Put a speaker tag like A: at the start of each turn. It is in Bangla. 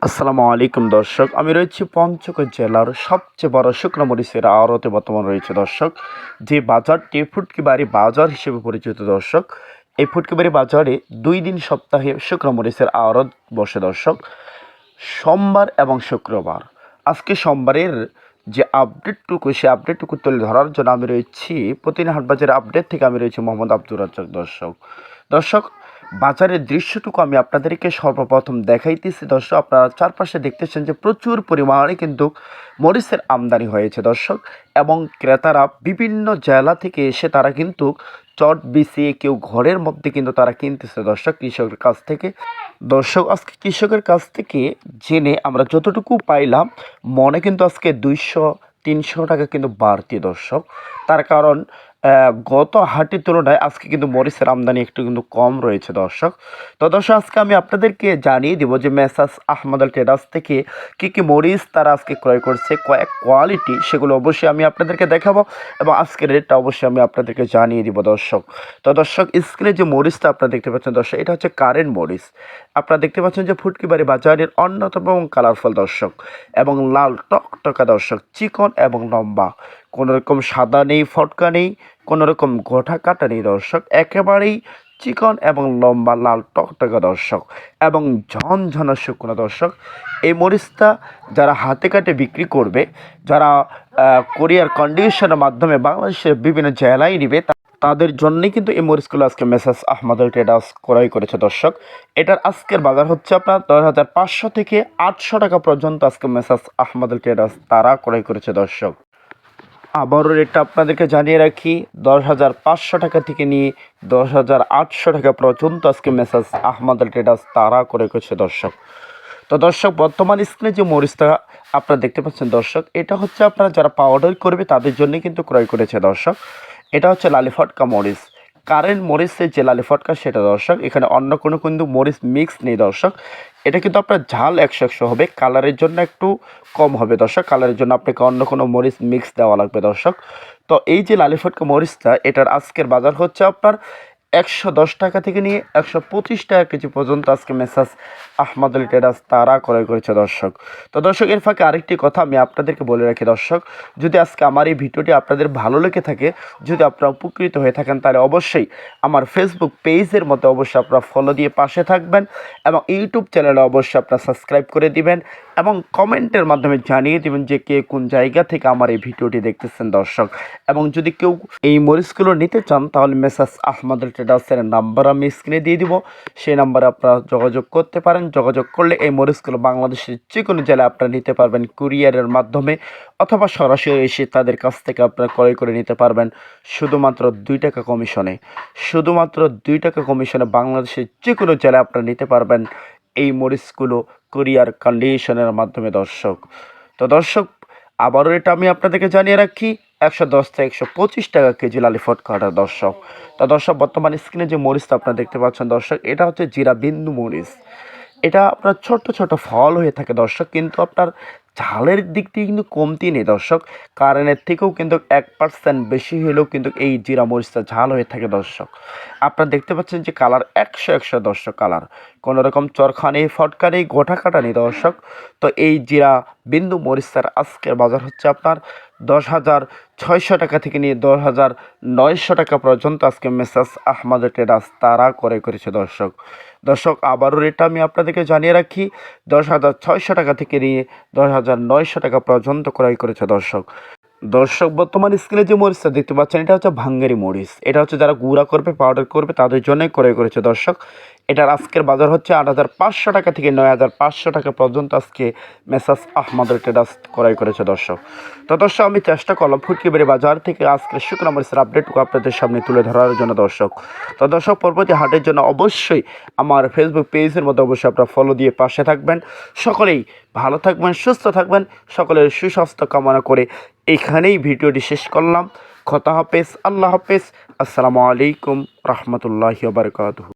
A: আসসালামু আলাইকুম দর্শক, আমি রয়েছি পঞ্চগড় জেলার সবচেয়ে বড় শুকনো মরিচের আড়তে বর্তমান রয়েছে দর্শক। যে বাজারটি ফুটকিবাড়ি বাজার হিসেবে পরিচিত দর্শক। এই ফুটকিবাড়ি বাজারে 2 দিন সপ্তাহে শুকনো মরিচের আড়ত বসে দর্শক, সোমবার এবং শুক্রবার। আজকে সোমবারের যে আপডেটটুকু, সে আপডেটটুকু তুলে ধরার জন্য আমি রয়েছি প্রতিদিন হাটবাজারের আপডেট থেকে। আমি রয়েছি মোহাম্মদ আব্দুর রাজ্জাক দর্শক, বাজারের দৃশ্যটুকু আমি আপনাদেরকে সর্বপ্রথম দেখাইতেছি দর্শক। আপনারা চারপাশে দেখতেছেন যে প্রচুর পরিমাণে কিন্তু মরিচের আমদানি হয়েছে দর্শক, এবং ক্রেতারা বিভিন্ন জেলা থেকে এসে তারা কিন্তু চট বিছিয়ে কেউ ঘরের মধ্যে কিন্তু তারা কিনতেছে দর্শক কৃষকের কাছ থেকে। দর্শক, আজকে কৃষকের কাছ থেকে জেনে আমরা যতটুকু পাইলাম, মনে কিন্তু আজকে 200-300 টাকা কিন্তু বাড়তি দর্শক। তার কারণ গত হাটের তুলনায় আজকে কিন্তু মরিচের আমদানি একটু কিন্তু কম রয়েছে দর্শক। তো দর্শক, আজকে আমি আপনাদেরকে জানিয়ে দিব যে মেসার্স আহমদ আল ট্রেডার্স থেকে কী মরিচ তারা আজকে ক্রয় করছে, কয়েক কোয়ালিটি, সেগুলো অবশ্যই আমি আপনাদেরকে দেখাবো, এবং আজকের রেটটা অবশ্যই আমি আপনাদেরকে জানিয়ে দিব দর্শক। তো দর্শক, স্ক্রিনে যে মরিচটা আপনারা দেখতে পাচ্ছেন দর্শক, এটা হচ্ছে কারেন্ট মরিচ। আপনারা দেখতে পাচ্ছেন যে ফুটকিবাড়ি বাজারের অন্যতম এবং কালারফুল দর্শক, এবং লাল টকটকা দর্শক, চিকন এবং লম্বা, কোনো রকম সাদা নেই, ফটকা নেই, কোনো রকম গোটা কাটা নেই দর্শক, একেবারেই চিকন এবং লম্বা লাল টকটকা দর্শক, এবং ঝনঝনা শুকনো দর্শক। এই মরিচটা যারা হাতে কাটে বিক্রি করবে, যারা কোরিয়ার কন্ডিশনের মাধ্যমে বাংলাদেশের বিভিন্ন জেলায় নিবে, তাদের জন্যই কিন্তু এই মরিচগুলো আজকে মেসার্স আহমদ আল ট্রেডার্স ক্রয় করেছে দর্শক। এটার আজকের বাজার হচ্ছে আপনার 10,500 থেকে 800 টাকা পর্যন্ত আজকে মেসার্স আহমদ আল ট্রেডার্স তারা ক্রয় করেছে দর্শক। আবারও রেটটা আপনাদেরকে জানিয়ে রাখি, 10,500 টাকা থেকে নিয়ে 10,800 টাকা পর্যন্ত আজকে মেসার্স আহমদ আল ট্রেডার্স তারা ক্রয় করেছে দর্শক। তো দর্শক, বর্তমান স্ক্রিনে যে মরিচটা আপনারা দেখতে পাচ্ছেন দর্শক, এটা হচ্ছে আপনারা যারা পাউডার করবে তাদের জন্যই কিন্তু ক্রয় করেছে দর্শক। এটা হচ্ছে লালিফটকা মরিচ, কারেন্ট মরিচের যে লালিফটকা সেটা দর্শক। এখানে অন্য কোনো কিন্তু মরিচ মিক্স নেই দর্শক। এটা কিন্তু আপনার ঝাল 100 হবে, কালারের জন্য একটু কম হবে দর্শক। কালারের জন্য আপনাকে অন্য কোনো মরিচ মিক্স দেওয়া লাগবে দর্শক। তো এই যে লালিফটকা মরিচটা, এটার আজকের বাজার হচ্ছে আপনার 110 টাকা থেকে নিয়ে 125 টাকা কেজি পর্যন্ত আজকে মেসার্স আহমদ আল ট্রেডার্স তারা ক্রয় করেছে দর্শক। তো দর্শক, এর ফাঁকে আরেকটি কথা আমি আপনাদেরকে বলে রাখি দর্শক, যদি আজকে আমার এই ভিডিওটি আপনাদের ভালো লেগে থাকে, যদি আপনারা উপকৃত হয়ে থাকেন, তাহলে অবশ্যই আমার ফেসবুক পেজের মতো অবশ্যই আপনারা ফলো দিয়ে পাশে থাকবেন, এবং ইউটিউব চ্যানেলে অবশ্যই আপনারা সাবস্ক্রাইব করে দিবেন, এবং কমেন্টের মাধ্যমে জানিয়ে দেবেন যে কে কোন জায়গা থেকে আমার এই ভিডিওটি দেখতেছেন দর্শক। এবং যদি কেউ এই মরিচগুলো নিতে চান, তাহলে মেসার্স আহমদ আল ট্রেডার্সের নাম্বার আমি স্ক্রিনে দিয়ে দিব, সেই নাম্বারে আপনারা যোগাযোগ করতে পারেন। যোগাযোগ করলে এই মরিচগুলো বাংলাদেশের যে কোনো জেলায় আপনারা নিতে পারবেন কুরিয়ারের মাধ্যমে, অথবা সরাসরি এসে তাদের কাছ থেকে আপনারা ক্রয় করে নিতে পারবেন শুধুমাত্র 2 টাকা কমিশনে। শুধুমাত্র 2 টাকা কমিশনে বাংলাদেশের যে কোনো জেলায় আপনারা নিতে পারবেন এই মরিচগুলো কুরিয়ার কন্ডিশনের মাধ্যমে দর্শক। তো দর্শক, আবারও এটা আমি আপনাদেরকে জানিয়ে রাখি, 110 থেকে 125 টাকা কেজি লালিফটকা দর্শক। তো দর্শক, বর্তমান স্ক্রিনে যে মরিচটা আপনারা দেখতে পাচ্ছেন দর্শক, এটা হচ্ছে জিরা বিন্দু মরিচ। এটা আপনার ছোট ছোট ফল হয়ে থাকে দর্শক, কিন্তু আপনার ঝালের দিক দিয়ে কিন্তু কমতি নেই দর্শক। কারণের থেকেও কিন্তু 1% বেশি হলেও কিন্তু এই জিরা মরিচটা ঝাল হয়ে থাকে দর্শক। আপনারা দেখতে পাচ্ছেন যে কালার 100 দর্শক, কালার কোনো রকম চরখা নেই, ফটকা নেই, গোটা কাটা নেই দর্শক। তো এই জিরা বিন্দু মরিচটার আজকের বাজার হচ্ছে আপনার 10,600 টাকা থেকে নিয়ে 10,900 টাকা পর্যন্ত আজকে মেসার্স আহমদ আল ট্রেডার্স তারা ক্রয় করেছে দর্শক। দর্শক, আবারও রেটটা আমি আপনাদেরকে জানিয়ে রাখি, 10,600 টাকা থেকে নিয়ে 10,900 টাকা পর্যন্ত ক্রয় করেছে দর্শক। দর্শক, বর্তমান স্ক্রিনে যে মরিচটা দেখতে পাচ্ছেন, এটা হচ্ছে ভাঙ্গারি মরিচ। এটা হচ্ছে যারা গুঁড়া করবে, পাউডার করবে, তাদের জন্যই ক্রয় করেছে দর্শক। এটার আজকের বাজার হচ্ছে 8,500 টাকা থেকে 9,500 টাকা পর্যন্ত আজকে মেসার্স আহমদ আল ট্রেডার্স ক্রয় করেছে দর্শক। তো দর্শক, আমি চেষ্টা করলাম ফুটকিবাড়ি বাজার থেকে আজকের শুকনো মরিচের আপডেটটুকু আপনাদের সামনে তুলে ধরার জন্য দর্শক। তো দর্শক, পরবর্তী হাটের জন্য অবশ্যই আমার ফেসবুক পেজের মধ্যে অবশ্যই আপনারা ফলো দিয়ে পাশে থাকবেন। সকলেই ভালো থাকবেন, সুস্থ থাকবেন, সকলের সুস্বাস্থ্য কামনা করে এখানেই ভিডিওটি শেষ করলাম। খোদা হাফেজ, আল্লাহ হাফেজ, আসসালামু আলাইকুম রহমতুল্লাহি ওয়া বারাকাতুহু।